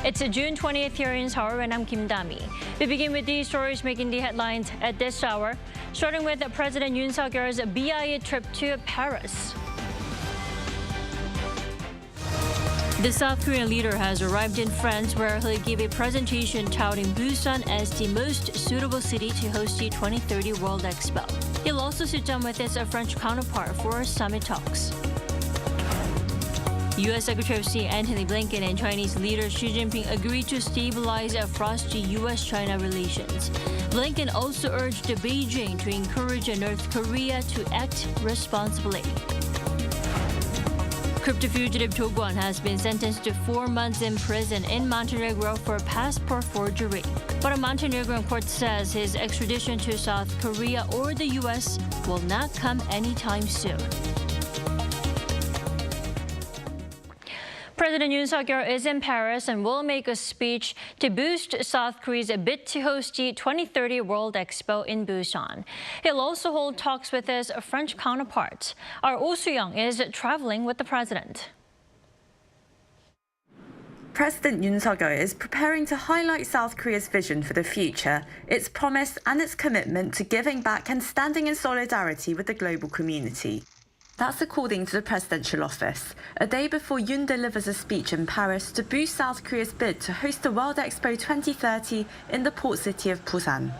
It's June 20th here in Seoul, and I'm Kim Dami. We begin with these stories making the headlines at this hour, starting with President Yoon Suk-yeol's BIA trip to Paris. The South Korean leader has arrived in France, where he'll give a presentation touting Busan as the most suitable city to host the 2030 World Expo. He'll also sit down with his French counterpart for summit talks. U.S. Secretary of State Antony Blinken and Chinese leader Xi Jinping agreed to stabilize frosty U.S.-China relations. Blinken also urged Beijing to encourage North Korea to act responsibly. Crypto fugitive Do Kwon has been sentenced to 4 months in prison in Montenegro for passport forgery. But a Montenegrin court says his extradition to South Korea or the U.S. will not come anytime soon. President Yoon Suk-yeol is in Paris and will make a speech to boost South Korea's bid to host the 2030 World Expo in Busan. He'll also hold talks with his French counterparts. Our Oh Soo-young is traveling with the president. President Yoon Suk-yeol is preparing to highlight South Korea's vision for the future, its promise and its commitment to giving back and standing in solidarity with the global community. That's according to the presidential office, a day before Yoon delivers a speech in Paris to boost South Korea's bid to host the World Expo 2030 in the port city of Busan.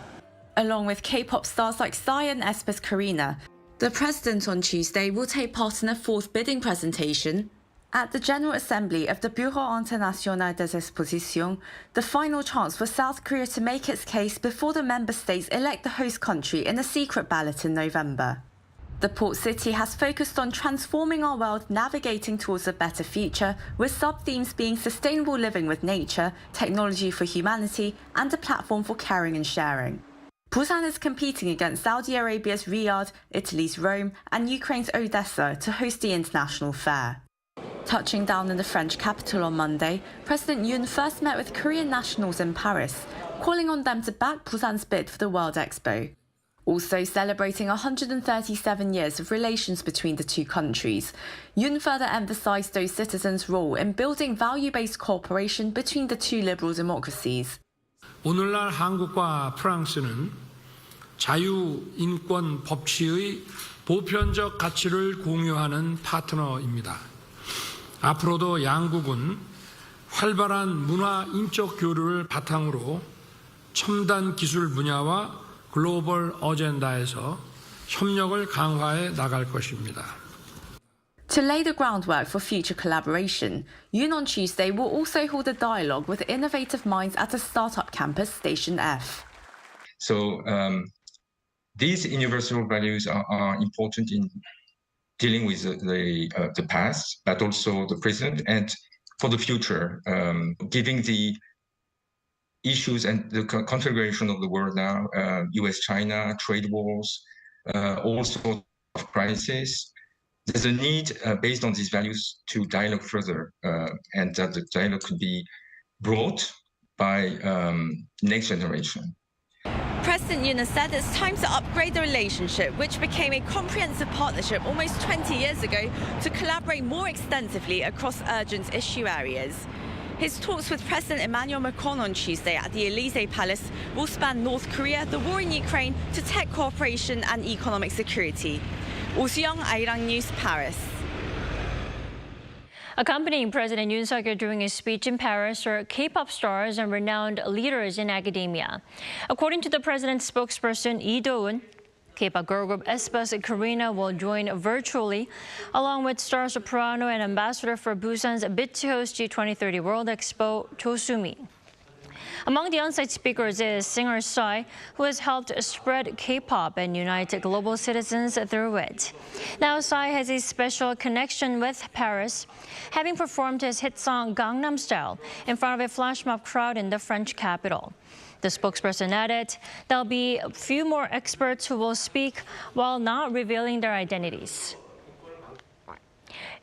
Along with K-pop stars like Psy and Aespa's Karina, the president on Tuesday will take part in a fourth bidding presentation at the General Assembly of the Bureau International des Expositions, the final chance for South Korea to make its case before the member states elect the host country in a secret ballot in November. The port city has focused on transforming our world, navigating towards a better future, with sub-themes being sustainable living with nature, technology for humanity, and a platform for caring and sharing. Busan is competing against Saudi Arabia's Riyadh, Italy's Rome, and Ukraine's Odessa to host the international fair. Touching down in the French capital on Monday, President Yoon first met with Korean nationals in Paris, calling on them to back Busan's bid for the World Expo. Also celebrating 137 years of relations between the two countries, Yoon further emphasized those citizens' role in building value-based cooperation between the two liberal democracies. 오늘날 한국과 프랑스는 자유, 인권, 법치의 보편적 가치를 공유하는 파트너입니다. 앞으로도 양국은 활발한 문화 인적 교류를 바탕으로 첨단 기술 분야와 글로벌 어젠다에서 협력을 강화해 나갈 것입니다. To lay the groundwork for future collaboration, Yoon on Tuesday will also hold a dialogue with innovative minds at a startup campus, Station F. So these universal values are important in dealing with the past, but also the present and for the future, giving the issues and the configuration of the world now, US-China, trade wars, all sorts of crises. There's a need, based on these values, to dialogue further, and that the dialogue could be brought by next generation. President Yoon has said it's time to upgrade the relationship, which became a comprehensive partnership almost 20 years ago, to collaborate more extensively across urgent issue areas. His talks with President Emmanuel Macron on Tuesday at the Elysee Palace will span North Korea, the war in Ukraine, to tech cooperation and economic security. Oh Soo-young, Arirang News, Paris. Accompanying President Yoon Suk-yeol during his speech in Paris are K-pop stars and renowned leaders in academia. According to the president's spokesperson, Do Kwon, K-pop girl group Aespa's Karina will join virtually, along with star soprano and ambassador for Busan's bid to host the 2030 World Expo, Cho Soo-mi. Among the on-site speakers is singer Psy, who has helped spread K-pop and unite global citizens through it. Now, Psy has a special connection with Paris, having performed his hit song Gangnam Style in front of a flash mob crowd in the French capital. The spokesperson added there'll be a few more experts who will speak while not revealing their identities.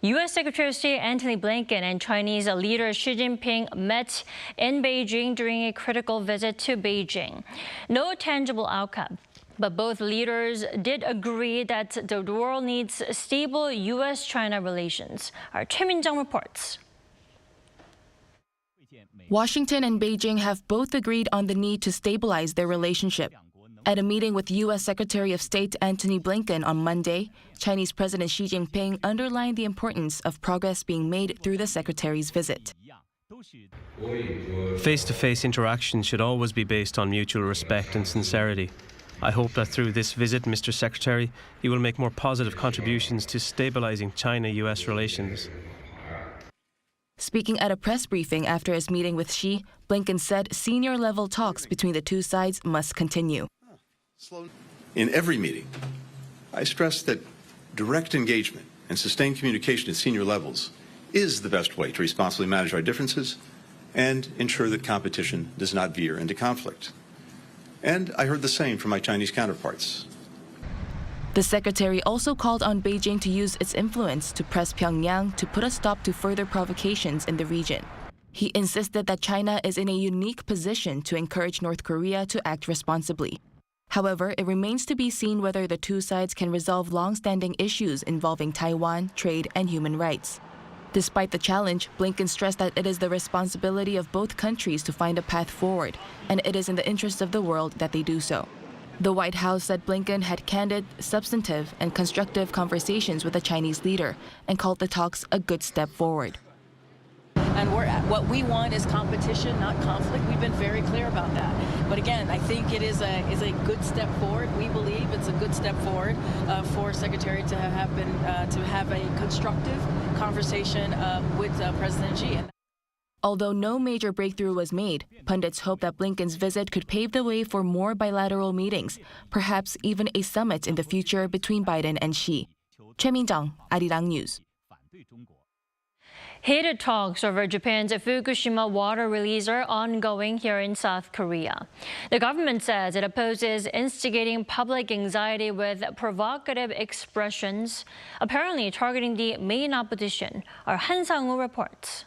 U.S. Secretary of State Antony Blinken and Chinese leader Xi Jinping met in Beijing during a critical visit to Beijing. No tangible outcome, but both leaders did agree that the world needs stable U.S.-China relations. Our Choi Min-jung reports. Washington and Beijing have both agreed on the need to stabilize their relationship. At a meeting with U.S. Secretary of State Antony Blinken on Monday, Chinese President Xi Jinping underlined the importance of progress being made through the secretary's visit. Face-to-face interaction should always be based on mutual respect and sincerity. I hope that through this visit, Mr. Secretary, you will make more positive contributions to stabilizing China-US relations. Speaking at a press briefing after his meeting with Xi, Blinken said senior-level talks between the two sides must continue. In every meeting, I stress that direct engagement and sustained communication at senior levels is the best way to responsibly manage our differences and ensure that competition does not veer into conflict. And I heard the same from my Chinese counterparts. The secretary also called on Beijing to use its influence to press Pyongyang to put a stop to further provocations in the region. He insisted that China is in a unique position to encourage North Korea to act responsibly. However, it remains to be seen whether the two sides can resolve long-standing issues involving Taiwan, trade, and human rights. Despite the challenge, Blinken stressed that it is the responsibility of both countries to find a path forward, and it is in the interest of the world that they do so. The White House said Blinken had candid, substantive, and constructive conversations with the Chinese leader and called the talks a good step forward. And what we want is competition, not conflict. We've been very clear about that. But again, I think it is a good step forward. We believe it's a good step forward for Secretary to have a constructive conversation with President Xi. Although no major breakthrough was made, pundits hope that Blinken's visit could pave the way for more bilateral meetings, perhaps even a summit in the future between Biden and Xi. Choi Min-jung, Arirang News. Heated talks over Japan's Fukushima water release are ongoing here in South Korea. The government says it opposes instigating public anxiety with provocative expressions, apparently targeting the main opposition. Our Han Sang-woo reports.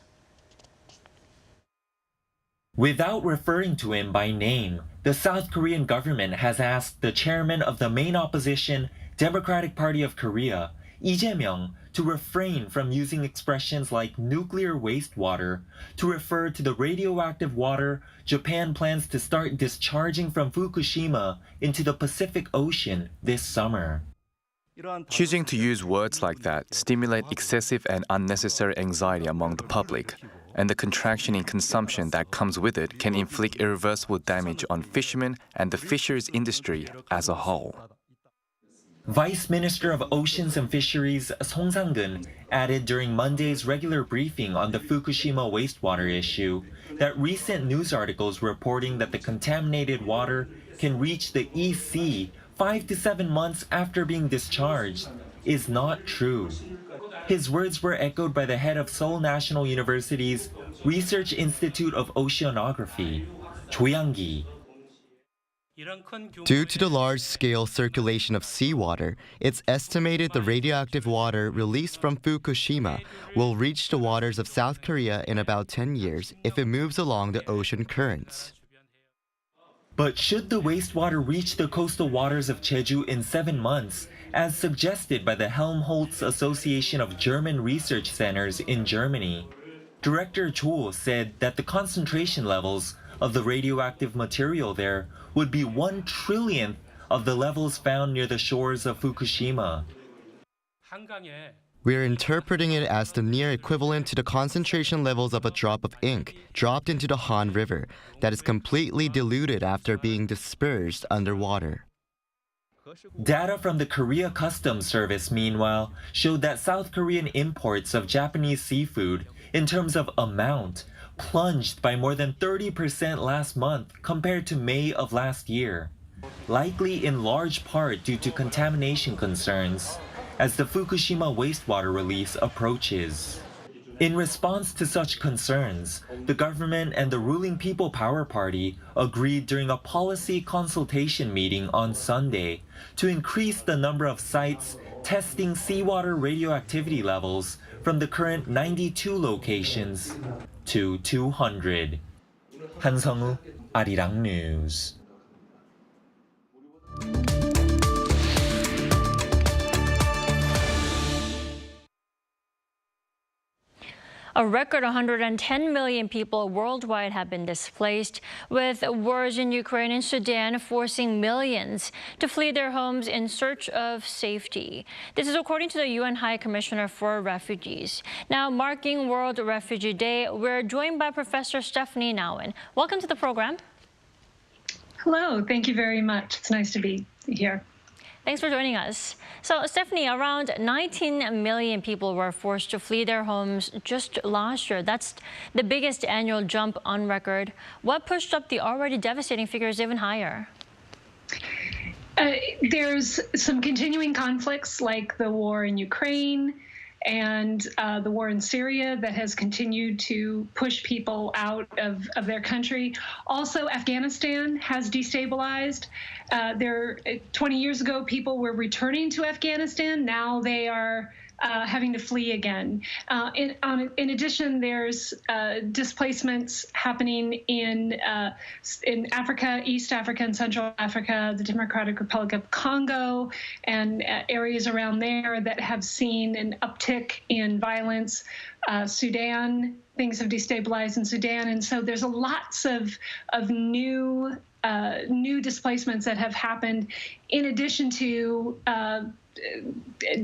Without referring to him by name, the South Korean government has asked the chairman of the main opposition, Democratic Party of Korea, Lee Jae-myung, to refrain from using expressions like nuclear wastewater to refer to the radioactive water Japan plans to start discharging from Fukushima into the Pacific Ocean this summer. Choosing to use words like that stimulate excessive and unnecessary anxiety among the public, and the contraction in consumption that comes with it can inflict irreversible damage on fishermen and the fisheries industry as a whole. Vice Minister of Oceans and Fisheries Song Sang-gun added during Monday's regular briefing on the Fukushima wastewater issue that recent news articles reporting that the contaminated water can reach the East Sea 5 to 7 months after being discharged is not true. His words were echoed by the head of Seoul National University's Research Institute of Oceanography, Cho Yang-gi. Due to the large-scale circulation of seawater, it's estimated the radioactive water released from Fukushima will reach the waters of South Korea in about 10 years if it moves along the ocean currents. But should the wastewater reach the coastal waters of Jeju in 7 months, as suggested by the Helmholtz Association of German Research Centers in Germany, Director Cho said that the concentration levels of the radioactive material there would be 1 trillionth of the levels found near the shores of Fukushima. We're interpreting it as the near equivalent to the concentration levels of a drop of ink dropped into the Han River that is completely diluted after being dispersed underwater. Data from the Korea Customs Service, meanwhile, showed that South Korean imports of Japanese seafood, in terms of amount, plunged by more than 30% last month compared to May of last year, likely in large part due to contamination concerns as the Fukushima wastewater release approaches. In response to such concerns, the government and the ruling People Power Party agreed during a policy consultation meeting on Sunday to increase the number of sites testing seawater radioactivity levels from the current 92 locations to 200. Han Sang-woo, Arirang News. A record 110 million people worldwide have been displaced, with wars in Ukraine and Sudan forcing millions to flee their homes in search of safety. This is according to the UN High Commissioner for Refugees. Now, marking World Refugee Day, we're joined by Professor Stephanie Nouwen. Welcome to the program. Hello, thank you very much. It's nice to be here. Thanks for joining us. So, Stephanie, around 19 million people were forced to flee their homes just last year. That's the biggest annual jump on record. What pushed up the already devastating figures even higher? There's some continuing conflicts like the war in Ukraine and the war in Syria that has continued to push people out of their country. Also, Afghanistan has destabilized. 20 years ago, people were returning to Afghanistan. Now they are having to flee again. In addition, there's displacements happening in Africa, East Africa and Central Africa, the Democratic Republic of Congo, and areas around there that have seen an uptick in violence. Sudan, things have destabilized in Sudan, and so there's lots of new displacements that have happened, in addition to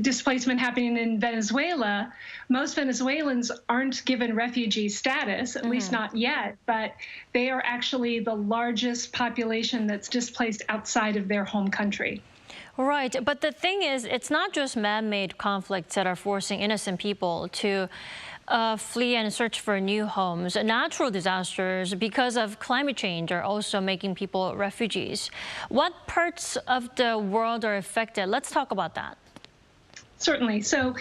displacement happening in Venezuela. Most Venezuelans aren't given refugee status, at least not yet, but they are actually the largest population that's displaced outside of their home country. Right, but the thing is, it's not just man-made conflicts that are forcing innocent people to flee and search for new homes. Natural disasters, because of climate change, are also making people refugees. What parts of the world are affected? Let's talk about that. Certainly. So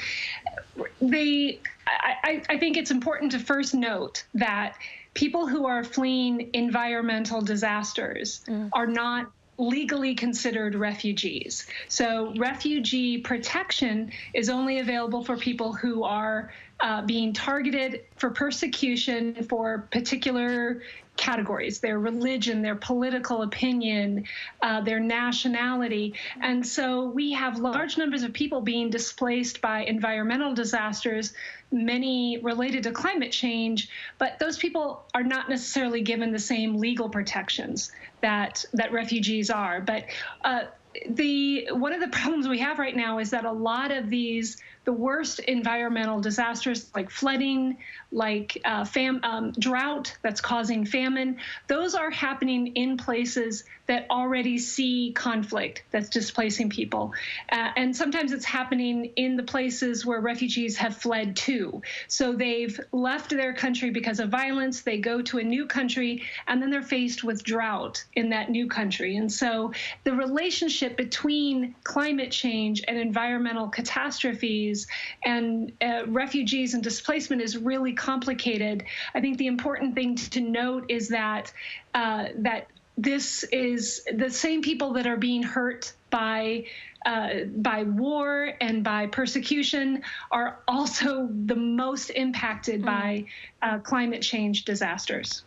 I think it's important to first note that people who are fleeing environmental disasters are not legally considered refugees. So refugee protection is only available for people who are being targeted for persecution for particular categories: their religion, their political opinion, their nationality. And so we have large numbers of people being displaced by environmental disasters, many related to climate change, but those people are not necessarily given the same legal protections that refugees are. But one of the problems we have right now is that a lot of the worst environmental disasters, like flooding, like drought that's causing famine, those are happening in places that already see conflict that's displacing people. And sometimes it's happening in the places where refugees have fled to. So they've left their country because of violence, they go to a new country, and then they're faced with drought in that new country. And so the relationship between climate change and environmental catastrophes and refugees and displacement is really complicated. I think the important thing to note is that this is the same people that are being hurt by war and by persecution are also the most impacted by climate change disasters.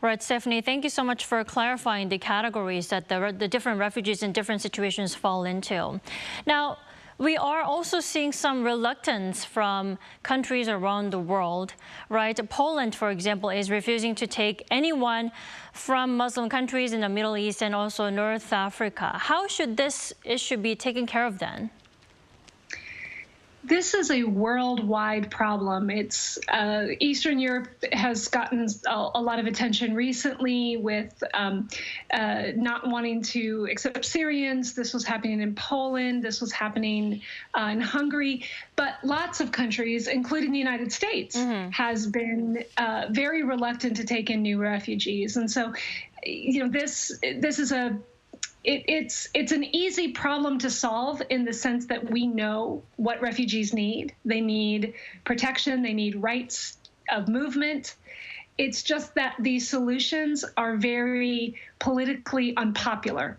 Right, Stephanie, thank you so much for clarifying the categories that the different refugees in different situations fall into. Now, we are also seeing some reluctance from countries around the world, right? Poland, for example, is refusing to take anyone from Muslim countries in the Middle East and also North Africa. How should this issue be taken care of then? This is a worldwide problem. It's Eastern Europe has gotten a lot of attention recently with not wanting to accept Syrians. This was happening in Poland. This was happening in Hungary. But lots of countries, including the United States, has been very reluctant to take in new refugees. And so, this is it's an easy problem to solve in the sense that we know what refugees need. They need protection. They need rights of movement. It's just that these solutions are very politically unpopular.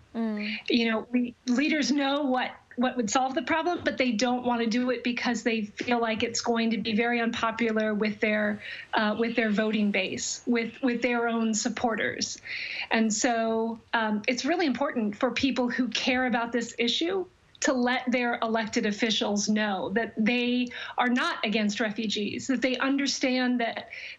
Leaders know what would solve the problem, but they don't want to do it because they feel like it's going to be very unpopular with their voting base, with their own supporters. And so it's really important for people who care about this issue to let their elected officials know that they are not against refugees, that they understand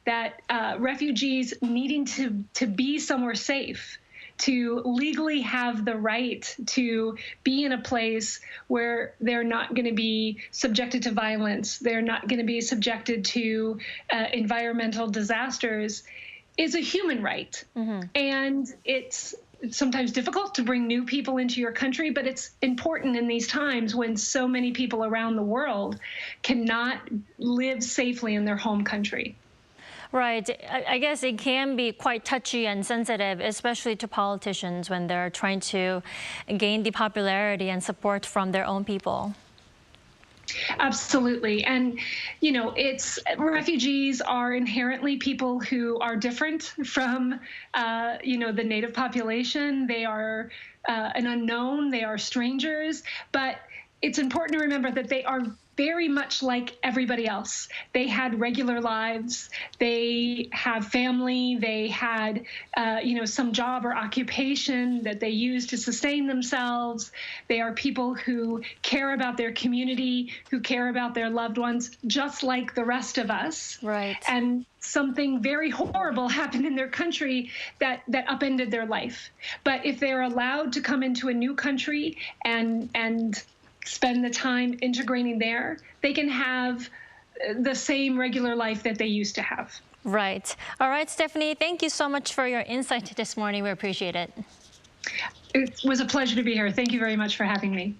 that refugees needing to be somewhere safe, to legally have the right to be in a place where they're not going to be subjected to violence, they're not going to be subjected to environmental disasters, is a human right. And it's sometimes difficult to bring new people into your country, but it's important in these times when so many people around the world cannot live safely in their home country. Right. I guess it can be quite touchy and sensitive, especially to politicians when they're trying to gain the popularity and support from their own people. Absolutely. And, you know, refugees are inherently people who are different from, you know, the native population. They are an unknown. They are strangers. But it's important to remember that they are very much like everybody else. They had regular lives. They have family. They had, you know, some job or occupation that they use to sustain themselves. They are people who care about their community, who care about their loved ones, just like the rest of us. Right. And something very horrible happened in their country that upended their life. But if they're allowed to come into a new country and spend the time integrating there, they can have the same regular life that they used to have. Right. All right, Stephanie, thank you so much for your insight this morning. We appreciate it. It was a pleasure to be here. Thank you very much for having me.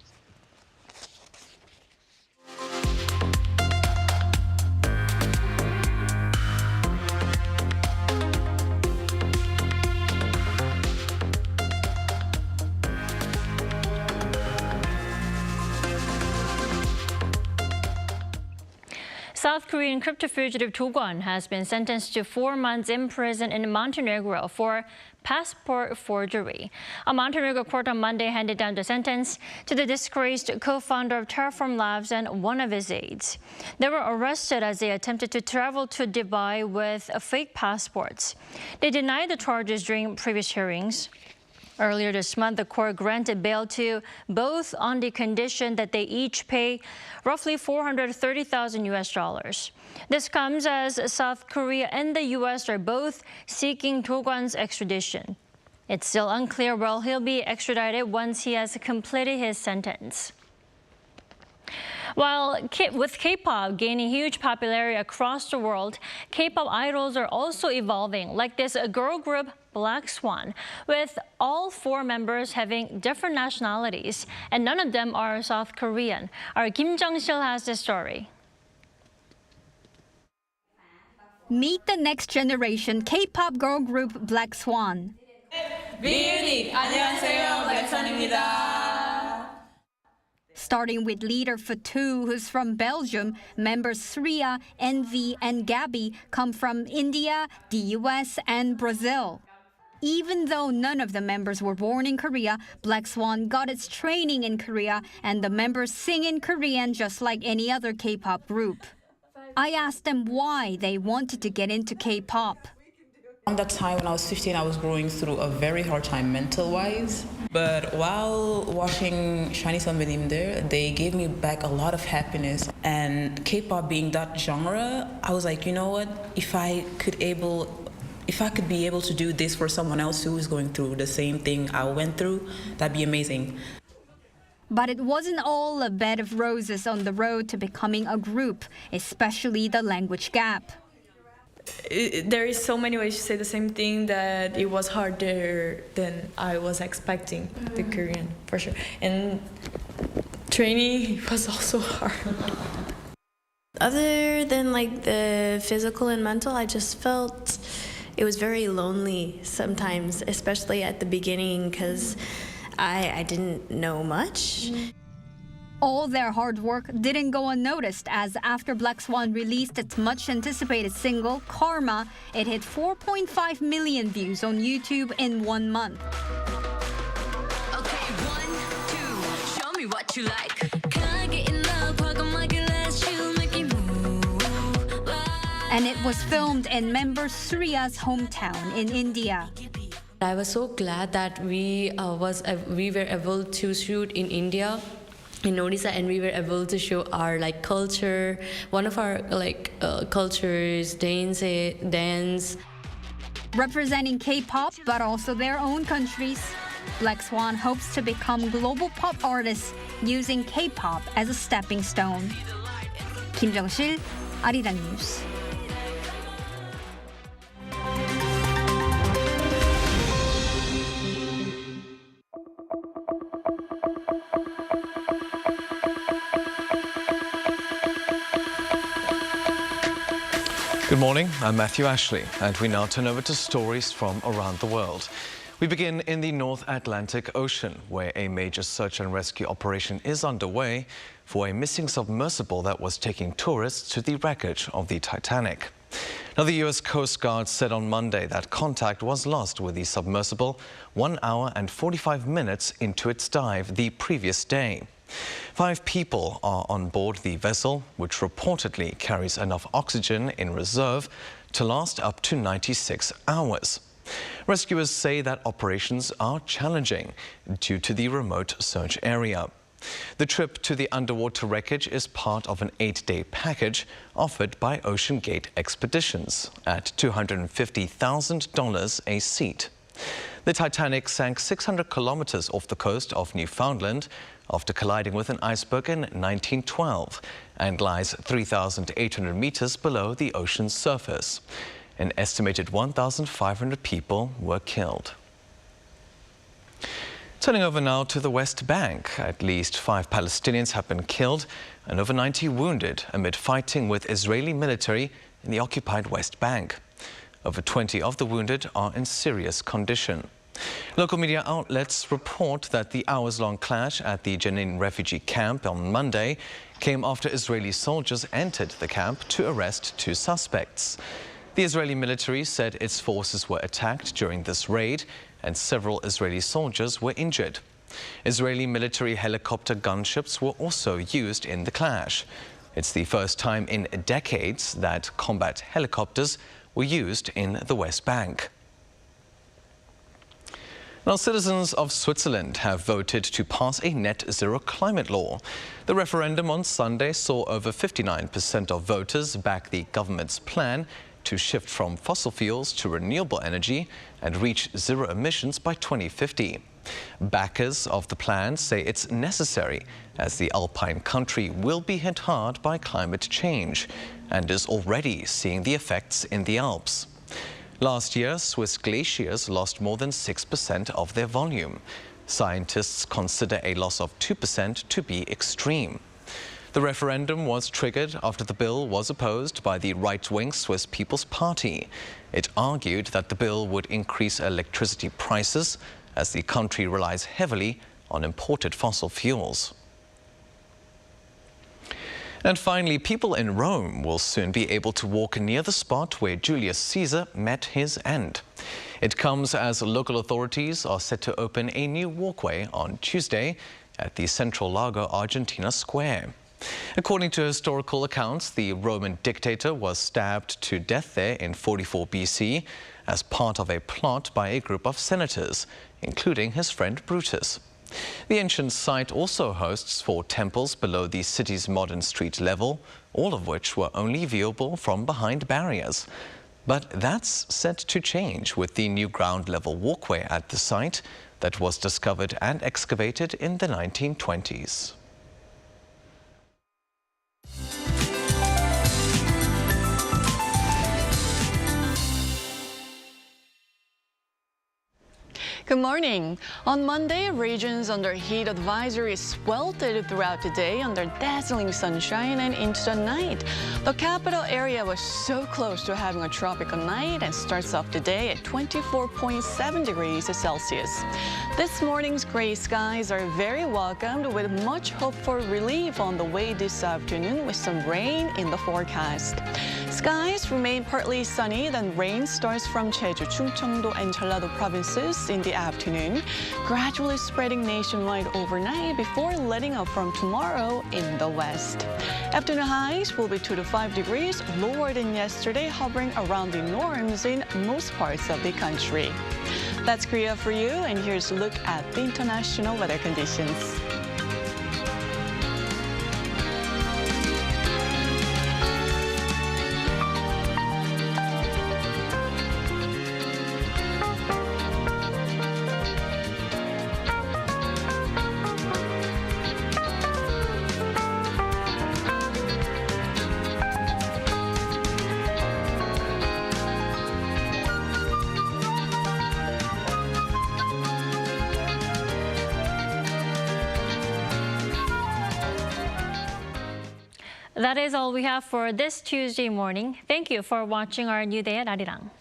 South Korean crypto fugitive Do Kwon has been sentenced to 4 months in prison in Montenegro for passport forgery. A Montenegro court on Monday handed down the sentence to the disgraced co-founder of Terraform Labs and one of his aides. They were arrested as they attempted to travel to Dubai with fake passports. They denied the charges during previous hearings. Earlier this month, the court granted bail to both on the condition that they each pay roughly $430,000. This comes as South Korea and the U.S. are both seeking Do Kwon's extradition. It's still unclear where he'll be extradited once he has completed his sentence. While with K-pop gaining huge popularity across the world, K-pop idols are also evolving, like this girl group Blackswan, with all 4 members having different nationalities, and none of them are South Korean. Our Kim Jung-sil has the story. Meet the next generation K-pop girl group Blackswan. 미유닛, 안녕하세요, 블랙스완입니다. Starting with leader Fatu, who's from Belgium, members Sriya, Envy, and Gabby come from India, the US, and Brazil. Even though none of the members were born in Korea, Blackswan got its training in Korea, and the members sing in Korean just like any other K-pop group. I asked them why they wanted to get into K-pop. At that time when I was 15, I was going through a very hard time mental-wise. But while watching Shiny 선배님들, they gave me back a lot of happiness. And K-pop being that genre, I was like, you know what? If I could be able to do this for someone else who is going through the same thing I went through, that'd be amazing. But it wasn't all a bed of roses on the road to becoming a group, especially the language gap. There is so many ways to say the same thing that it was harder than I was expecting, the Korean, for sure. And training was also hard. Other than like the physical and mental, I just felt it was very lonely sometimes, especially at the beginning because I didn't know much. All their hard work didn't go unnoticed as after Blackswan released its much-anticipated single, Karma, it hit 4.5 million views on YouTube in 1 month. Okay, 1, 2, show me what you like. And it was filmed in member Sriya's hometown in India. I was so glad that we were able to shoot in India. I noticed that, and we were able to show our culture. One of our cultures, dance. Representing K-pop, but also their own countries, Blackswan hopes to become global pop artists using K-pop as a stepping stone. 김정실, Arirang News. Good morning, I'm Matthew Ashley, and we now turn over to stories from around the world. We begin in the North Atlantic Ocean, where a major search and rescue operation is underway for a missing submersible that was taking tourists to the wreckage of the Titanic. Now, the U.S. Coast Guard said on Monday that contact was lost with the submersible 1 hour and 45 minutes into its dive the previous day. 5 people are on board the vessel, which reportedly carries enough oxygen in reserve to last up to 96 hours. Rescuers say that operations are challenging due to the remote search area. The trip to the underwater wreckage is part of an 8-day package offered by OceanGate Expeditions at $250,000 a seat. The Titanic sank 600 kilometers off the coast of Newfoundland after colliding with an iceberg in 1912 and lies 3,800 meters below the ocean's surface. An estimated 1,500 people were killed. Turning over now to the West Bank, at least 5 Palestinians have been killed and over 90 wounded amid fighting with Israeli military in the occupied West Bank. Over 20 of the wounded are in serious condition. Local media outlets report that the hours-long clash at the Jenin refugee camp on Monday came after Israeli soldiers entered the camp to arrest 2 suspects. The Israeli military said its forces were attacked during this raid and several Israeli soldiers were injured. Israeli military helicopter gunships were also used in the clash. It's the first time in decades that combat helicopters were used in the West Bank. Now, citizens of Switzerland have voted to pass a net zero climate law. The referendum on Sunday saw over 59% of voters back the government's plan to shift from fossil fuels to renewable energy and reach zero emissions by 2050. Backers of the plan say it's necessary as the Alpine country will be hit hard by climate change and is already seeing the effects in the Alps. Last year, Swiss glaciers lost more than 6% of their volume. Scientists consider a loss of 2% to be extreme. The referendum was triggered after the bill was opposed by the right-wing Swiss People's Party. It argued that the bill would increase electricity prices as the country relies heavily on imported fossil fuels. And finally, people in Rome will soon be able to walk near the spot where Julius Caesar met his end. It comes as local authorities are set to open a new walkway on Tuesday at the Central Lago Argentina Square. According to historical accounts, the Roman dictator was stabbed to death there in 44 BC as part of a plot by a group of senators, including his friend Brutus. The ancient site also hosts 4 temples below the city's modern street level, all of which were only viewable from behind barriers. But that's set to change with the new ground-level walkway at the site that was discovered and excavated in the 1920s. Good morning. On Monday, regions under heat advisory sweltered throughout the day under dazzling sunshine and into the night. The capital area was so close to having a tropical night and starts off the day at 24.7 degrees Celsius. This morning's gray skies are very welcomed with much hope for relief on the way this afternoon with some rain in the forecast. Skies remain partly sunny, then rain starts from Jeju, Chungcheongdo and Jeollado provinces in the afternoon, gradually spreading nationwide overnight before letting up from tomorrow in the west. Afternoon highs will be 2 to 5 degrees lower than yesterday, hovering around the norms in most parts of the country. That's Korea for you, and here's a look at the international weather conditions. That is all we have for this Tuesday morning. Thank you for watching our New Day at Arirang.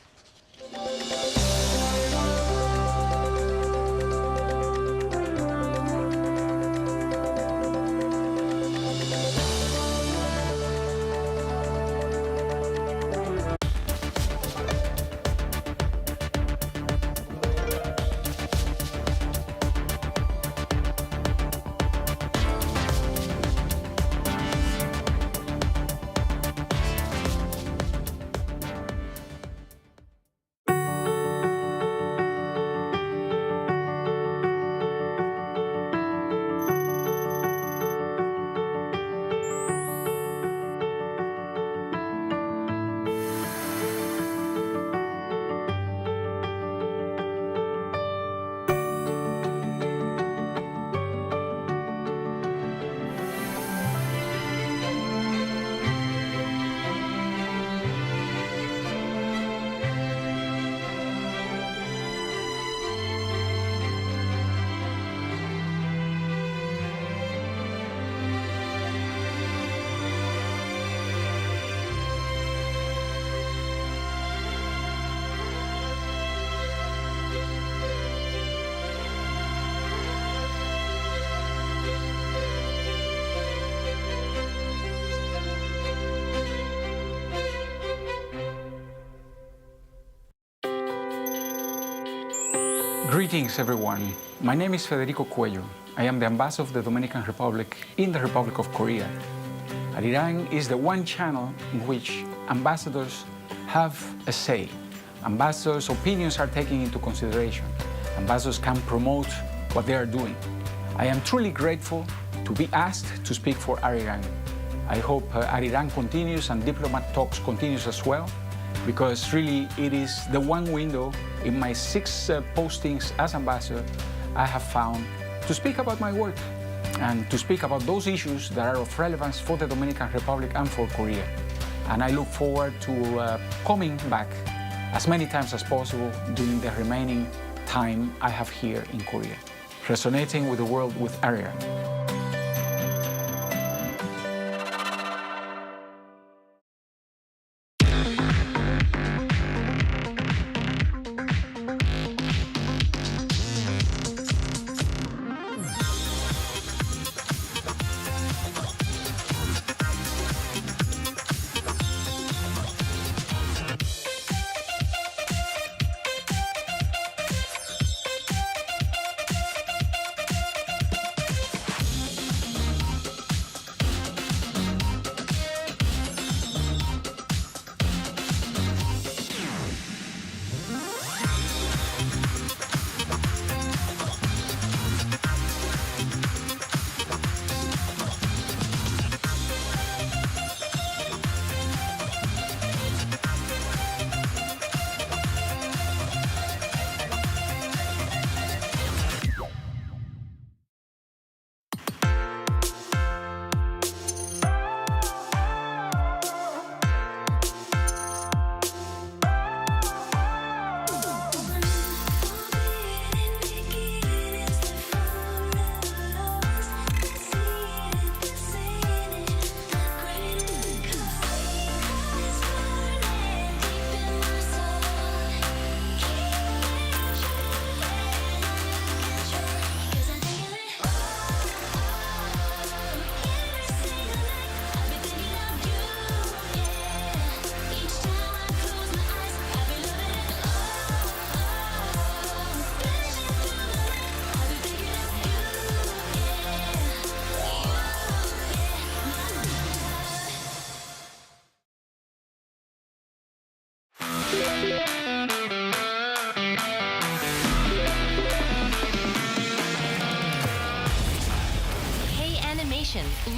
Greetings, everyone. My name is Federico Cuello. I am the ambassador of the Dominican Republic in the Republic of Korea. Arirang is the one channel in which ambassadors have a say. Ambassadors' opinions are taken into consideration. Ambassadors can promote what they are doing. I am truly grateful to be asked to speak for Arirang. I hope Arirang continues and diplomat talks continues as well, because really it is the one window in my 6 postings as ambassador I have found to speak about my work and to speak about those issues that are of relevance for the Dominican Republic and for Korea. And I look forward to coming back as many times as possible during the remaining time I have here in Korea, resonating with the world with Arirang.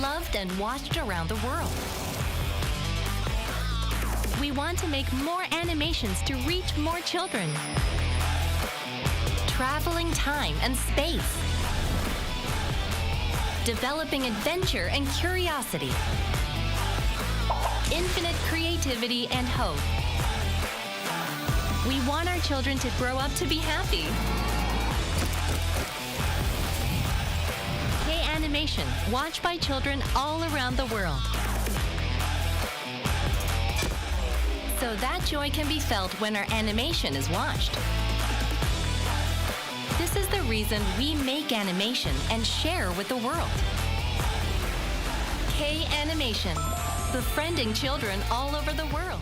Loved and watched around the world. We want to make more animations to reach more children. Traveling time and space. Developing adventure and curiosity. Infinite creativity and hope. We want our children to grow up to be happy. K-animation, watched by children all around the world. so that joy can be felt when our animation is watched. This is the reason we make animation and share with the world. K-Animation, befriending children all over the world.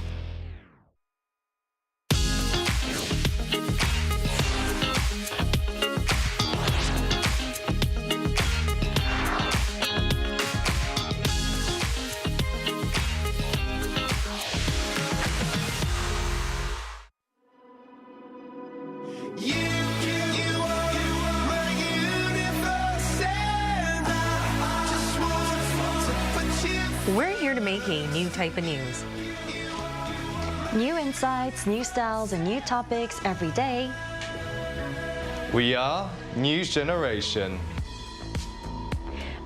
We're here to make a new type of news. New insights, new styles, and new topics every day. We are News Generation.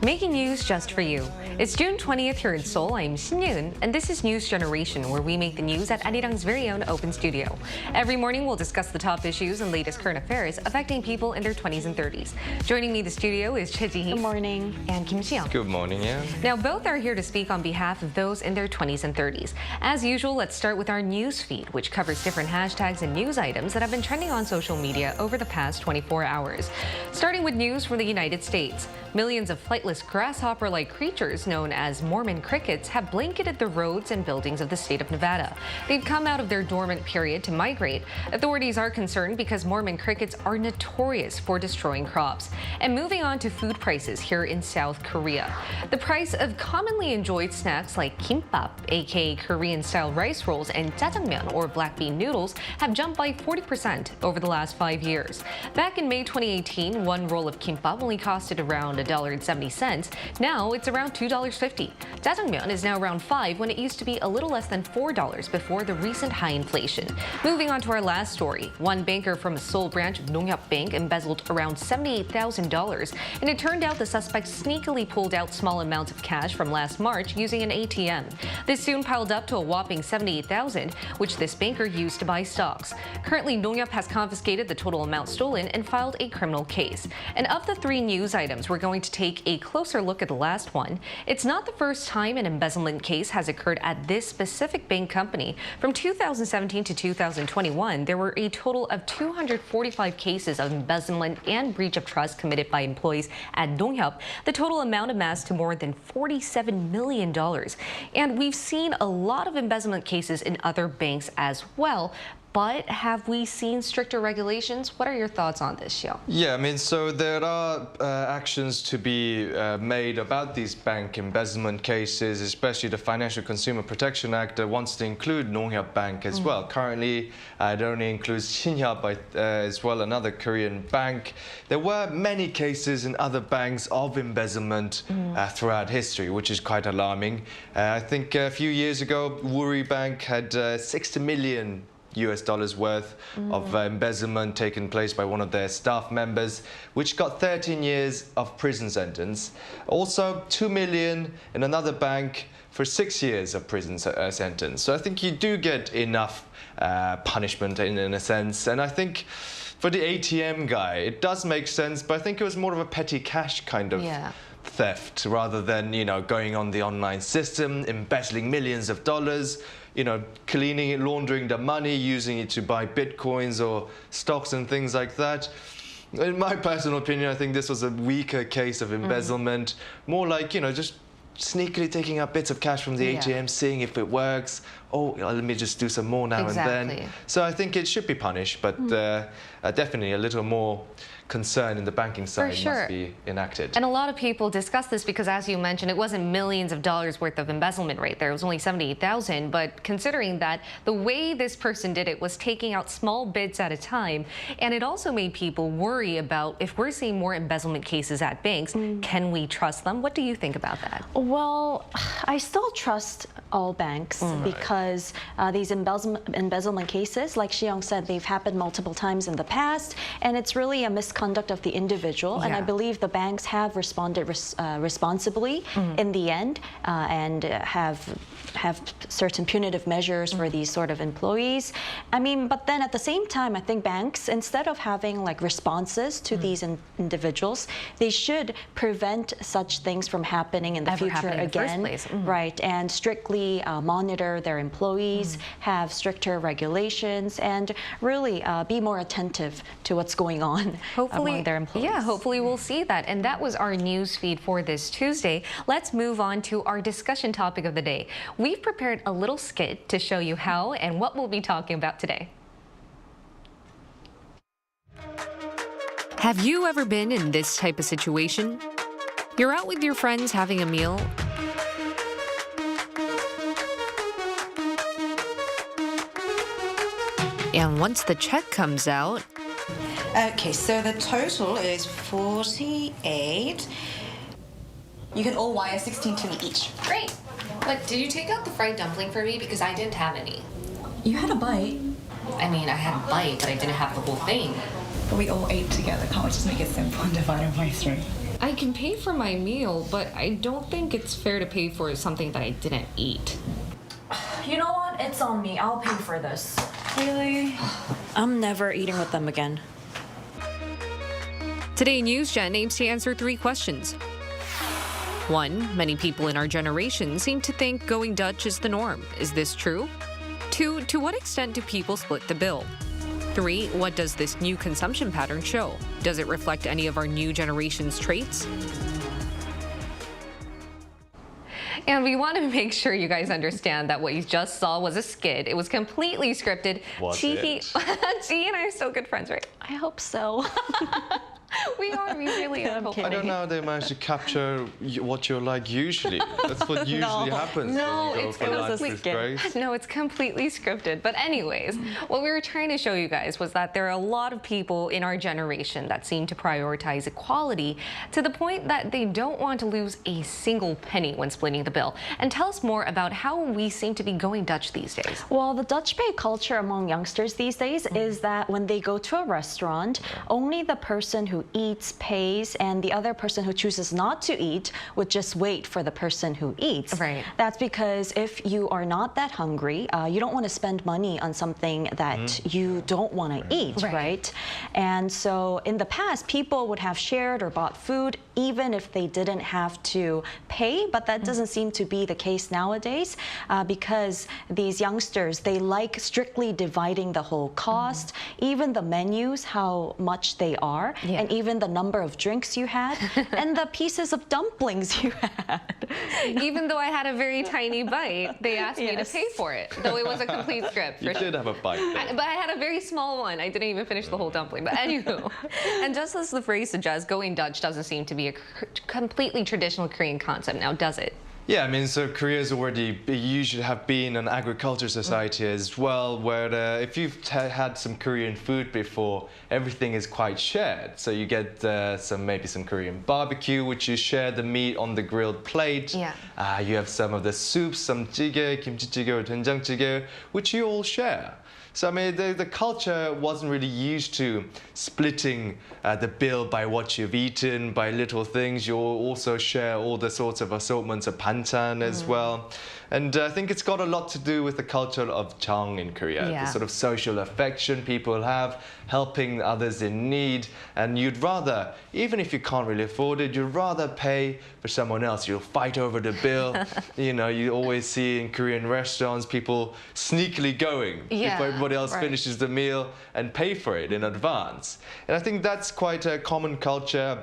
Making news just for you. It's June 20th here in Seoul. I'm Yoon, and this is News Generation, where we make the news at Arirang's very own open studio. Every morning, we'll discuss the top issues and latest current affairs affecting people in their 20s and 30s. Joining me in the studio is Choi Ji-hee. Good morning. And Kim Si-young. Good morning, yeah. Now, both are here to speak on behalf of those in their 20s and 30s. As usual, let's start with our news feed, which covers different hashtags and news items that have been trending on social media over the past 24 hours. Starting with news from the United States. Millions of flightless grasshopper-like creatures known as Mormon crickets have blanketed the roads and buildings of the state of Nevada. They've come out of their dormant period to migrate. Authorities are concerned because Mormon crickets are notorious for destroying crops. And moving on to food prices here in South Korea. The price of commonly enjoyed snacks like kimbap, aka Korean-style rice rolls, and jjajangmyeon, or black bean noodles, have jumped by 40% over the last 5 years. Back in May 2018, one roll of kimbap only costed around $1.70. Now it's around $2.50. Jjajangmyeon is now around $5 when it used to be a little less than $4 before the recent high inflation. Moving on to our last story. One banker from a Seoul branch of Dongyup Bank embezzled around $78,000, and it turned out the suspect sneakily pulled out small amounts of cash from last March using an ATM. This soon piled up to a whopping $78,000, which this banker used to buy stocks. Currently, Dongyup has confiscated the total amount stolen and filed a criminal case. And of the three news items, we're going to take a closer look at the last one. It's not the first time an embezzlement case has occurred at this specific bank company. From 2017 to 2021, there were a total of 245 cases of embezzlement and breach of trust committed by employees at Dongyup. The total amount amassed to more than $47 million. And we've seen a lot of embezzlement cases in other banks as well. But have we seen stricter regulations? What are your thoughts on this, Xiao? Yeah, I mean, so there are actions to be made about these bank embezzlement cases, especially the Financial Consumer Protection Act that wants to include Nonghyup Bank as well. Currently, it only includes Shinhyup as well, another Korean bank. There were many cases in other banks of embezzlement throughout history, which is quite alarming. I think a few years ago, Woori Bank had $60 million worth of embezzlement taken place by one of their staff members, which got 13 years of prison sentence. Also, $2 million in another bank for 6 years of prison sentence. So I think you do get enough punishment in a sense. And I think for the ATM guy, it does make sense, but I think it was more of a petty cash kind of theft rather than, you know, going on the online system, embezzling millions of dollars, you know, cleaning it, laundering the money, using it to buy bitcoins or stocks and things like that. In my personal opinion, I think this was a weaker case of embezzlement, more like, you know, just sneakily taking out bits of cash from the ATM, seeing if it works. Oh, let me just do some more now and then. So I think it should be punished, but definitely a little more concern in the banking side must be enacted. And a lot of people discuss this because, as you mentioned, it wasn't millions of dollars worth of embezzlement right there. It was only $78,000. But considering that the way this person did it was taking out small bits at a time, and it also made people worry about if we're seeing more embezzlement cases at banks, can we trust them? What do you think about that? Well, I still trust all banks because these embezzlement cases, like Shi-young said, they've happened multiple times in the past, and it's really a misconception misconduct of the individual, and I believe the banks have responded responsibly in the end, and have certain punitive measures for these sort of employees. I mean, but then at the same time, I think banks, instead of having like responses to these individuals, they should prevent such things from happening in the future again, right? And strictly monitor their employees, have stricter regulations, and really be more attentive to what's going on among their employees. Yeah, hopefully we'll see that. And that was our news feed for this Tuesday. Let's move on to our discussion topic of the day. We've prepared a little skit to show you how and what we'll be talking about today. Have you ever been in this type of situation? You're out with your friends having a meal. And once the check comes out... Okay, so the total is 48. You can all wire 16 to me each. Great. But did you take out the fried dumpling for me? Because I didn't have any. You had a bite. I mean, I had a bite, but I didn't have the whole thing. But we all ate together. Can't we just make it simple and divide it by 3? I can pay for my meal, but I don't think it's fair to pay for something that I didn't eat. You know what? It's on me. I'll pay for this. Really? I'm never eating with them again. Today, NewsGen aims to answer 3 questions. 1. Many people in our generation seem to think going Dutch is the norm. Is this true? 2. To what extent do people split the bill? 3. What does this new consumption pattern show? Does it reflect any of our new generation's traits? And we want to make sure you guys understand that what you just saw was a skit. It was completely scripted. Chi and I are so good friends, right? I hope so. We really are. I don't know how they managed to capture what you're like usually. That's what usually happens when you go for lunch with Grace. No, it's completely scripted. But anyways, what we were trying to show you guys was that there are a lot of people in our generation that seem to prioritize equality to the point that they don't want to lose a single penny when splitting the bill. And tell us more about how we seem to be going Dutch these days. Well, the Dutch pay culture among youngsters these days is that when they go to a restaurant, only the person who eats pays, and the other person who chooses not to eat would just wait for the person who eats. Right. That's because if you are not that hungry, you don't want to spend money on something that you don't want to eat, right? And so in the past, people would have shared or bought food even if they didn't have to pay, but that doesn't seem to be the case nowadays because these youngsters, they like strictly dividing the whole cost, even the menus, how much they are, and even the number of drinks you had, and the pieces of dumplings you had. Even though I had a very tiny bite, they asked me to pay for it, though it was a complete script. You did have a bite, but I had a very small one. I didn't even finish the whole dumpling. But anywho, and just as the phrase suggests, going Dutch doesn't seem to be a completely traditional Korean concept now, does it? Yeah, I mean, so Korea's already usually have been an agriculture society as well, where if you've had some Korean food before, everything is quite shared. So you get maybe some Korean barbecue, which you share the meat on the grilled plate. Yeah. You have some of the soups, some jjigae, kimchi jjigae or doenjang jjigae, which you all share. So, I mean, the culture wasn't really used to splitting the bill by what you've eaten, by little things. You also share all the sorts of assortments of banchan as well. And I think it's got a lot to do with the culture of Jang in Korea, the sort of social affection people have, helping others in need. And you'd rather, even if you can't really afford it, you'd rather pay for someone else. You'll fight over the bill. You know, you always see in Korean restaurants people sneakily going before everybody else finishes the meal and pay for it in advance. And I think that's quite a common culture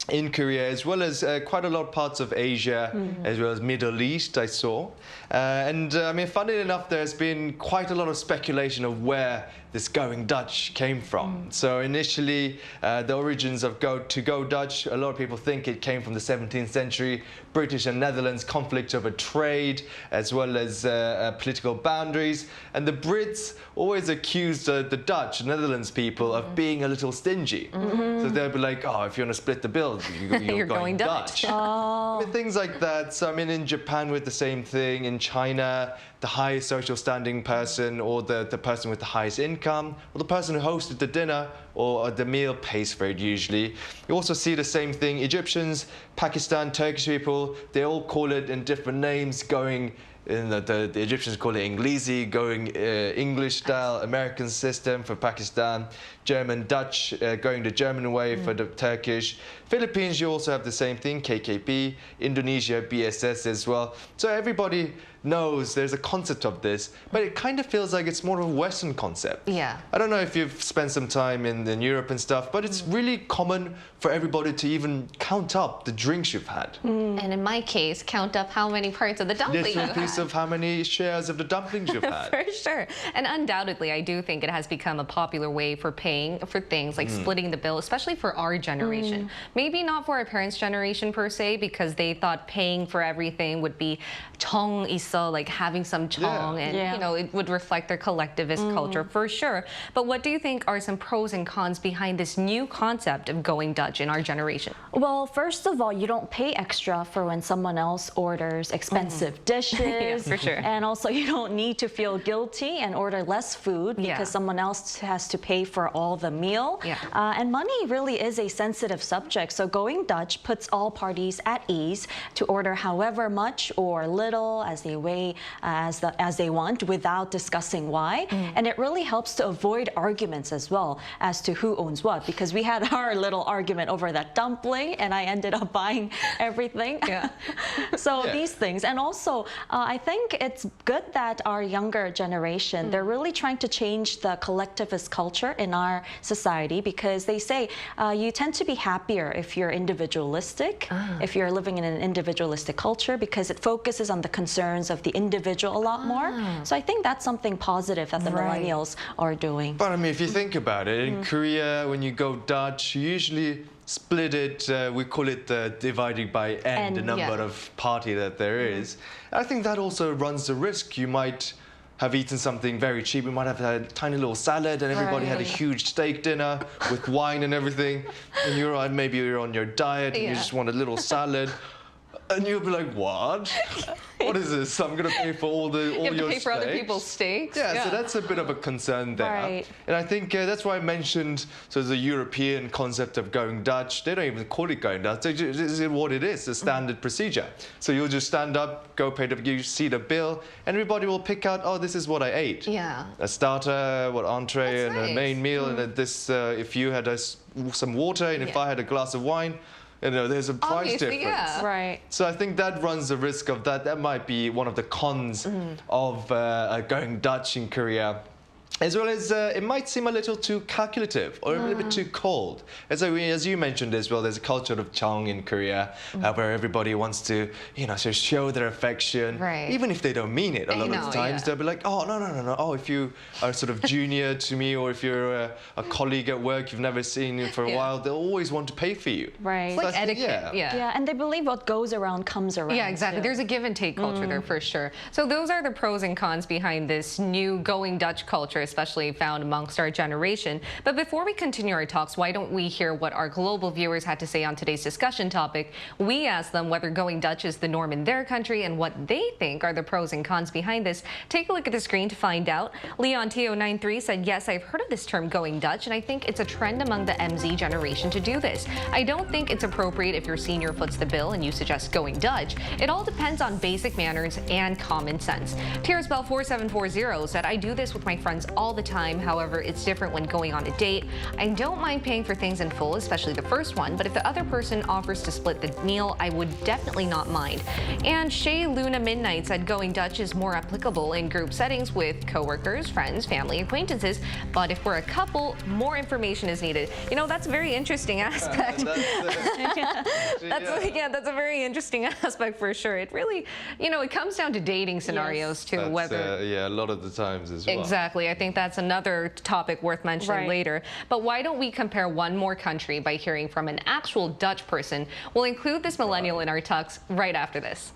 in Korea, as well as quite a lot of parts of Asia, as well as Middle East, I saw. I mean, funnily enough, there's been quite a lot of speculation of where this going Dutch came from. So initially, the origins of go Dutch, a lot of people think it came from the 17th century British and Netherlands conflict over trade, as well as political boundaries. And the Brits always accused the Dutch, Netherlands people of being a little stingy. So they'll be like, oh, if you want to split the bill, oh, you're going Dutch. Oh. I mean, things like that. So, I mean, in Japan, with the same thing. In China, the highest social standing person, or the person with the highest income, or the person who hosted the dinner or the meal pays for it usually. You also see the same thing. Egyptians, Pakistan, Turkish people, they all call it in different names, going in the Egyptians call it Inglesi, going English style, American system for Pakistan, German, Dutch, going the German way for the Turkish. Philippines, you also have the same thing, KKP, Indonesia, BSS as well. So everybody knows there's a concept of this, but it kind of feels like it's more of a Western concept. Yeah. I don't know if you've spent some time in Europe and stuff, but it's really common for everybody to even count up the drinks you've had. And in my case, count up how many parts of the dumpling you Little had. piece of how many shares of the dumplings you've had. For sure. And undoubtedly, I do think it has become a popular way for paying for things like splitting the bill, especially for our generation. Maybe not for our parents' generation per se, because they thought paying for everything would be 정 있어, like having some 정, and you know, it would reflect their collectivist culture for sure. But what do you think are some pros and cons behind this new concept of going Dutch in our generation? Well, first of all, you don't pay extra for when someone else orders expensive dishes. Yeah, for sure. And also, you don't need to feel guilty and order less food because someone else has to pay for all the meal. And money really is a sensitive subject. So going Dutch puts all parties at ease to order however much or little as they want without discussing why. And it really helps to avoid arguments as well as to who owns what, because we had our little argument over that dumpling and I ended up buying everything. So these things. And also, I think it's good that our younger generation, they're really trying to change the collectivist culture in our society, because they say you tend to be happier if you're individualistic, if you're living in an individualistic culture, because it focuses on the concerns of the individual a lot more. So I think that's something positive that the millennials are doing. But I mean, if you think about it, in Korea, when you go Dutch, you usually split it, we call it dividing by n, the number of party that there is. I think that also runs the risk. You might have eaten something very cheap. You might have had a tiny little salad and everybody had a huge steak dinner with wine and everything. And maybe you're on your diet and you just want a little salad. And you'll be like, what? What is this? I'm going to pay for all your You have to pay for other steaks? people's steaks? Yeah, so that's a bit of a concern there. Right. And I think that's why I mentioned the European concept of going Dutch. They don't even call it going Dutch. This is what it is, the standard procedure. So you'll just stand up, go pay you see the bill, and everybody will pick out, oh, this is what I ate. Yeah. A starter, entree, and a main meal, and this, if you had some water, and if I had a glass of wine, you know, there's a price difference. Right. So I think that runs the risk of that. That might be one of the cons of going Dutch in Korea. As well as it might seem a little too calculative or a little bit too cold. As you mentioned as well, there's a culture of Chang in Korea where everybody wants to, you know, sort of show their affection, even if they don't mean it. A lot of the times they'll be like, oh, no. Oh, if you are sort of junior to me, or if you're a colleague at work you've never seen for a while, they'll always want to pay for you. Right. It's like etiquette. Yeah, and they believe what goes around comes around. Yeah, exactly. too. There's a give and take culture there for sure. So those are the pros and cons behind this new going Dutch culture, especially found amongst our generation. But before we continue our talks, why don't we hear what our global viewers had to say on today's discussion topic? We asked them whether going Dutch is the norm in their country and what they think are the pros and cons behind this. Take a look at the screen to find out. Leon Tio93 said, yes, I've heard of this term going Dutch, and I think it's a trend among the MZ generation to do this. I don't think it's appropriate if your senior foots the bill and you suggest going Dutch. It all depends on basic manners and common sense. Tearsbell4740 said, I do this with my friends all the time. However, it's different when going on a date. I don't mind paying for things in full, especially the first one, but if the other person offers to split the meal, I would definitely not mind. And Shay Luna Midnight said going Dutch is more applicable in group settings with coworkers, friends, family, acquaintances, but if we're a couple, more information is needed. You know, that's a very interesting aspect. That's a very interesting aspect for sure. It really, you know, it comes down to dating scenarios too. A lot of the times as well. Exactly. I think that's another topic worth mentioning later. But why don't we compare one more country by hearing from an actual Dutch person? We'll include this millennial in our talks right after this.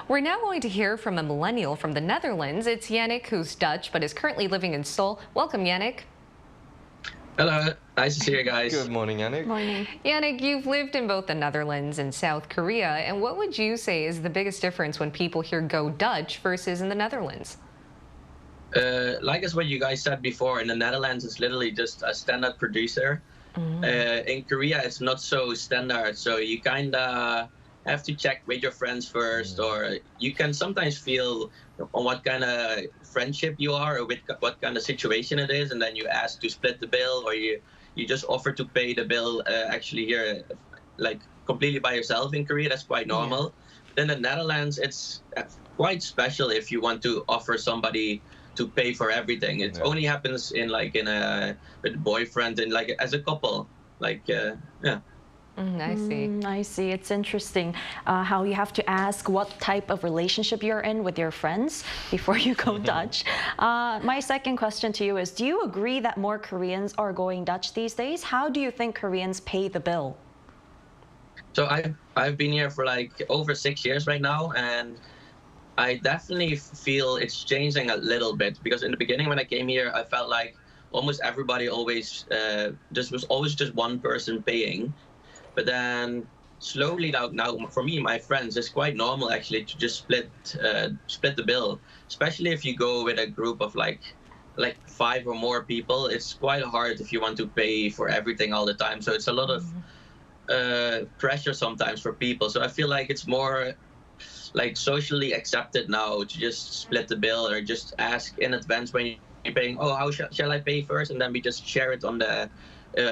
We're now going to hear from a millennial from the Netherlands. It's Yannick, who's Dutch but is currently living in Seoul. Welcome, Yannick. Hello, nice to see you guys. Good morning, Yannick. Morning. Yannick, you've lived in both the Netherlands and South Korea, and what would you say is the biggest difference when people hear go Dutch versus in the Netherlands? Like as what you guys said before, in the Netherlands it's literally just a standard producer. In Korea it's not so standard, so you kind of have to check with your friends first, or you can sometimes feel on what kind of friendship you are or with what kind of situation it is, and then you ask to split the bill, or you just offer to pay the bill actually here like completely by yourself. In Korea that's quite normal. In the Netherlands it's quite special if you want to offer somebody to pay for everything. It only happens in like with a boyfriend and like as a couple, like yeah. I see. I see. It's interesting how you have to ask what type of relationship you're in with your friends before you go Dutch. My second question to you is, do you agree that more Koreans are going Dutch these days? How do you think Koreans pay the bill? So I've been here for like over 6 years right now, and I definitely feel it's changing a little bit, because in the beginning when I came here, I felt like almost everybody always was always just one person paying. But then slowly now for me, my friends, it's quite normal actually to just split the bill, especially if you go with a group of like 5 or more people. It's quite hard if you want to pay for everything all the time. So it's a lot of pressure sometimes for people. So I feel like it's more like socially accepted now to just split the bill, or just ask in advance when you're paying, oh, how shall I pay first, and then we just share it on the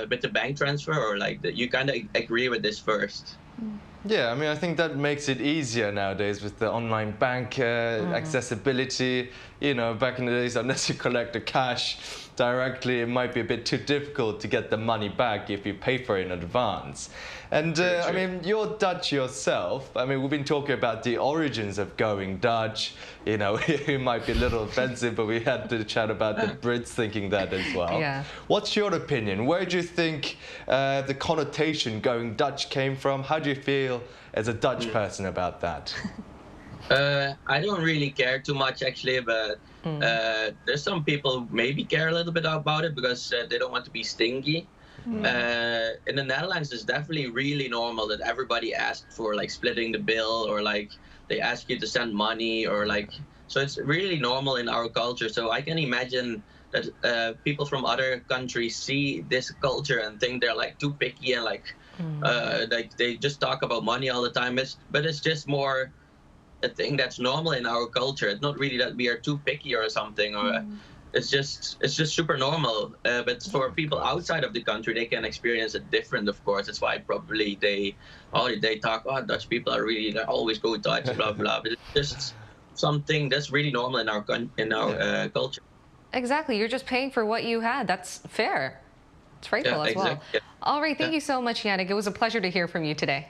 with the bank transfer, or like you kind of agree with this first. Yeah, I mean, I think that makes it easier nowadays with the online bank accessibility. You know, back in the days, unless you collect the cash directly, it might be a bit too difficult to get the money back if you pay for it in advance. And I mean, you're Dutch yourself. I mean, we've been talking about the origins of going Dutch. You know, it might be a little offensive, but we had to chat about the Brits thinking that as well. Yeah. What's your opinion? Where do you think the connotation going Dutch came from? How do you feel as a Dutch person about that? I don't really care too much actually, but there's some people who maybe care a little bit about it because they don't want to be stingy. In the Netherlands, it's definitely really normal that everybody asks for like splitting the bill, or like they ask you to send money, or like, so it's really normal in our culture. So I can imagine that people from other countries see this culture and think they're like too picky and like they just talk about money all the time. But it's just more a thing that's normal in our culture. It's not really that we are too picky or something, or it's just super normal. But for people outside of the country, they can experience it different, of course. That's why probably they talk, oh, Dutch people are really, they always go Dutch, blah blah. But it's just something that's really normal in our culture. Exactly. You're just paying for what you had. That's fair. It's rightful as well. Yeah. All right. Thank you so much, Yannick. It was a pleasure to hear from you today.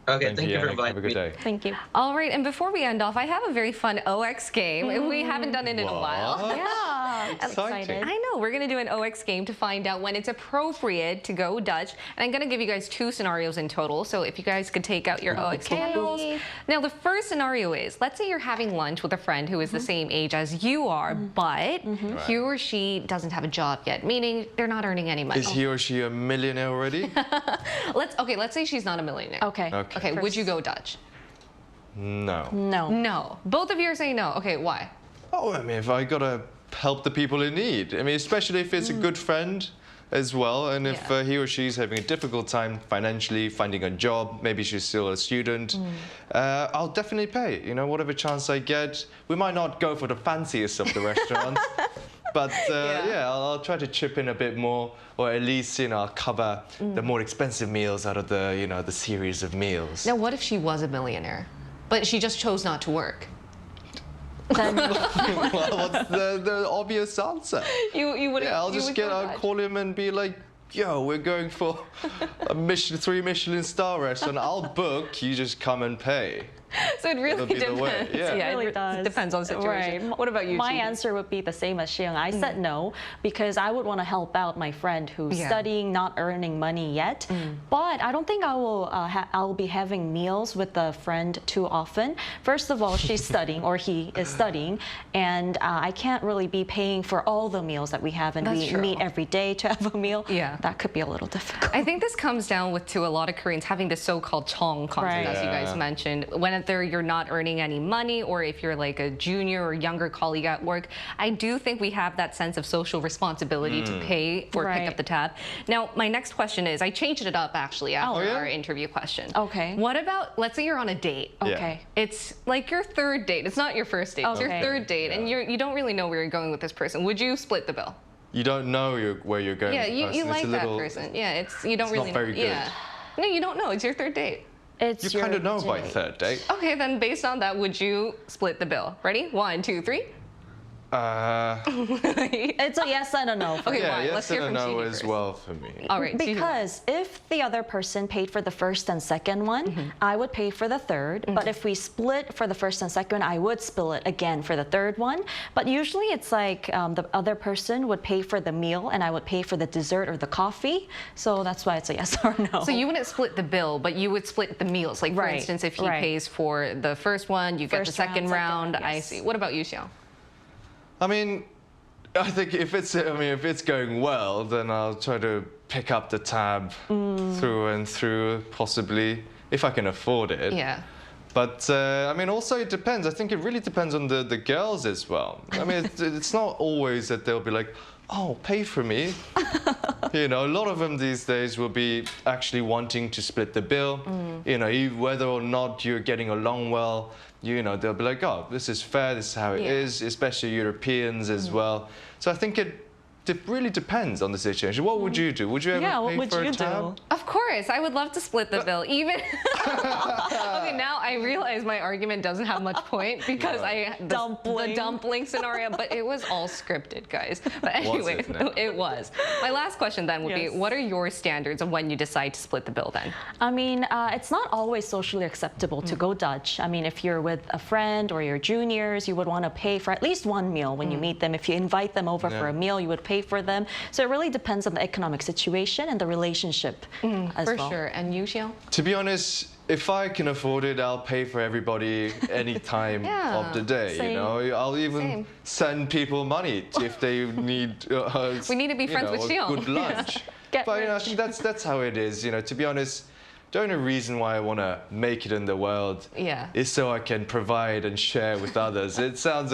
Okay, thank you for Yannick. inviting Have a good day. Thank you. All right, and before we end off, I have a very fun OX game. We haven't done it in a while. Yeah, Exciting. I know, we're gonna do an OX game to find out when it's appropriate to go Dutch. And I'm gonna give you guys 2 scenarios in total, so if you guys could take out your OX handles. Now, the first scenario is, let's say you're having lunch with a friend who is the same age as you are, but he or she doesn't have a job yet, meaning they're not earning any money. Is he or she a millionaire already? Let's say she's not a millionaire. Okay, would you go Dutch? No. No. Both of you are saying no. Okay, why? Oh, I mean, if I gotta help the people in need. I mean, especially if it's a good friend as well, and if he or she's having a difficult time financially finding a job, maybe she's still a student, I'll definitely pay. You know, whatever chance I get. We might not go for the fanciest of the restaurants, but yeah, I'll try to chip in a bit more, or at least, you know, I'll cover the more expensive meals out of the, you know, the series of meals. Now, what if she was a millionaire, but she just chose not to work? Then well, what's the obvious answer? You would. Yeah, I'll call him and be like, yo, we're going for a 3 Michelin star restaurant. I'll book. You just come and pay. So it really be the way, depends. yeah. It really does. Depends on the situation. Right. What about you? My Chi? answer would be the same as Xiang. I said no because I would want to help out my friend who's studying, not earning money yet. But I don't think I will be having meals with the friend too often. First of all, she's studying or he is studying, and I can't really be paying for all the meals that we have, and we meet every day to have a meal. Yeah, that could be a little difficult. I think this comes down to a lot of Koreans having the so-called chong concept, as you guys mentioned. Whether you're not earning any money or if you're like a junior or younger colleague at work, I do think we have that sense of social responsibility to pay or pick up the tab. Now, my next question is, I changed it up actually after our interview question. Okay. What about, let's say you're on a date. Okay. It's like your third date. It's not your first date. It's your third date, and you don't really know where you're going with this person. Would you split the bill? You don't know where you're going. Yeah, with you person. like It's a that little, person. Yeah, you don't it's really not very know. good. Yeah. No, you don't know. It's your third date. It's you kind of know by third date. Okay, then based on that, would you split the bill? Ready? 1, 2, 3. It's a yes and a no. Okay, yeah, fine. yes Let's hear and a from no Chi as first. well for me. All right. Because if the other person paid for the first and second one, I would pay for the third. But if we split for the first and second, I would split it again for the third one. But usually it's like the other person would pay for the meal and I would pay for the dessert or the coffee. So that's why it's a yes or no. So you wouldn't split the bill, but you would split the meals. Like, for instance, if he pays for the first one, you get the second round. I see. What about you, Xiao? I mean, I think if it's going well, then I'll try to pick up the tab through and through, possibly, if I can afford it. Yeah. But, I mean, also it depends. I think it really depends on the girls as well. I mean, it's not always that they'll be like, oh, pay for me. You know, a lot of them these days will be actually wanting to split the bill. You know, whether or not you're getting along well, you know, they'll be like, oh, this is fair, this is how it is, especially Europeans as well. So I think it really depends on the situation. What would you do? Would you ever pay for a tab? Of course, I would love to split the bill. Even okay, now I realize my argument doesn't have much point because the dumpling scenario, but it was all scripted, guys. But anyway, it was. My last question then would be, what are your standards of when you decide to split the bill then? I mean, it's not always socially acceptable to go Dutch. I mean, if you're with a friend or your juniors, you would want to pay for at least one meal when you meet them. If you invite them over for a meal, you would pay for them. So it really depends on the economic situation and the relationship as well. For sure. And you, Xiao? To be honest, if I can afford it, I'll pay for everybody any time of the day. You know, I'll even send people money if they need. We need to be friends with Xiao. Good lunch. But you know, I think that's how it is. You know, to be honest, the only reason why I want to make it in the world is so I can provide and share with others. It sounds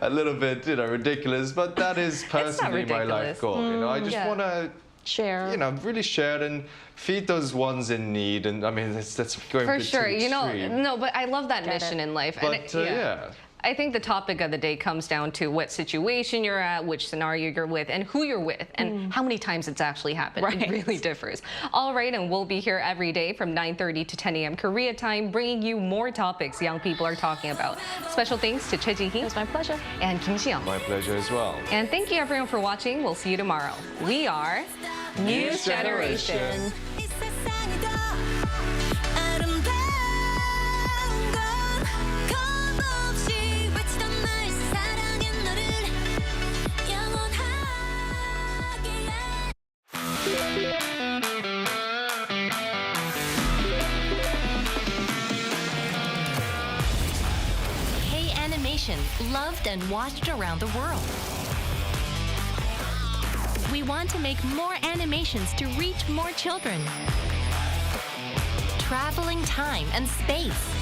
a little bit, you know, ridiculous, but that is personally my life goal. You know, I just want to share, you know, really share and feed those ones in need. And I mean, that's going for a bit sure. too You know, extreme. no, but I love that mission in life. But and I think the topic of the day comes down to what situation you're at, which scenario you're with, and who you're with, and how many times it's actually happened. It really differs. All right, and we'll be here every day from 9:30 to 10 a.m. Korea time, bringing you more topics young people are talking about. Special thanks to Choi Ji-hee. It's my pleasure. And Kim Xiang. My pleasure as well. And thank you everyone for watching. We'll see you tomorrow. We are News Generation. Loved and watched around the world. We want to make more animations to reach more children. Traveling time and space.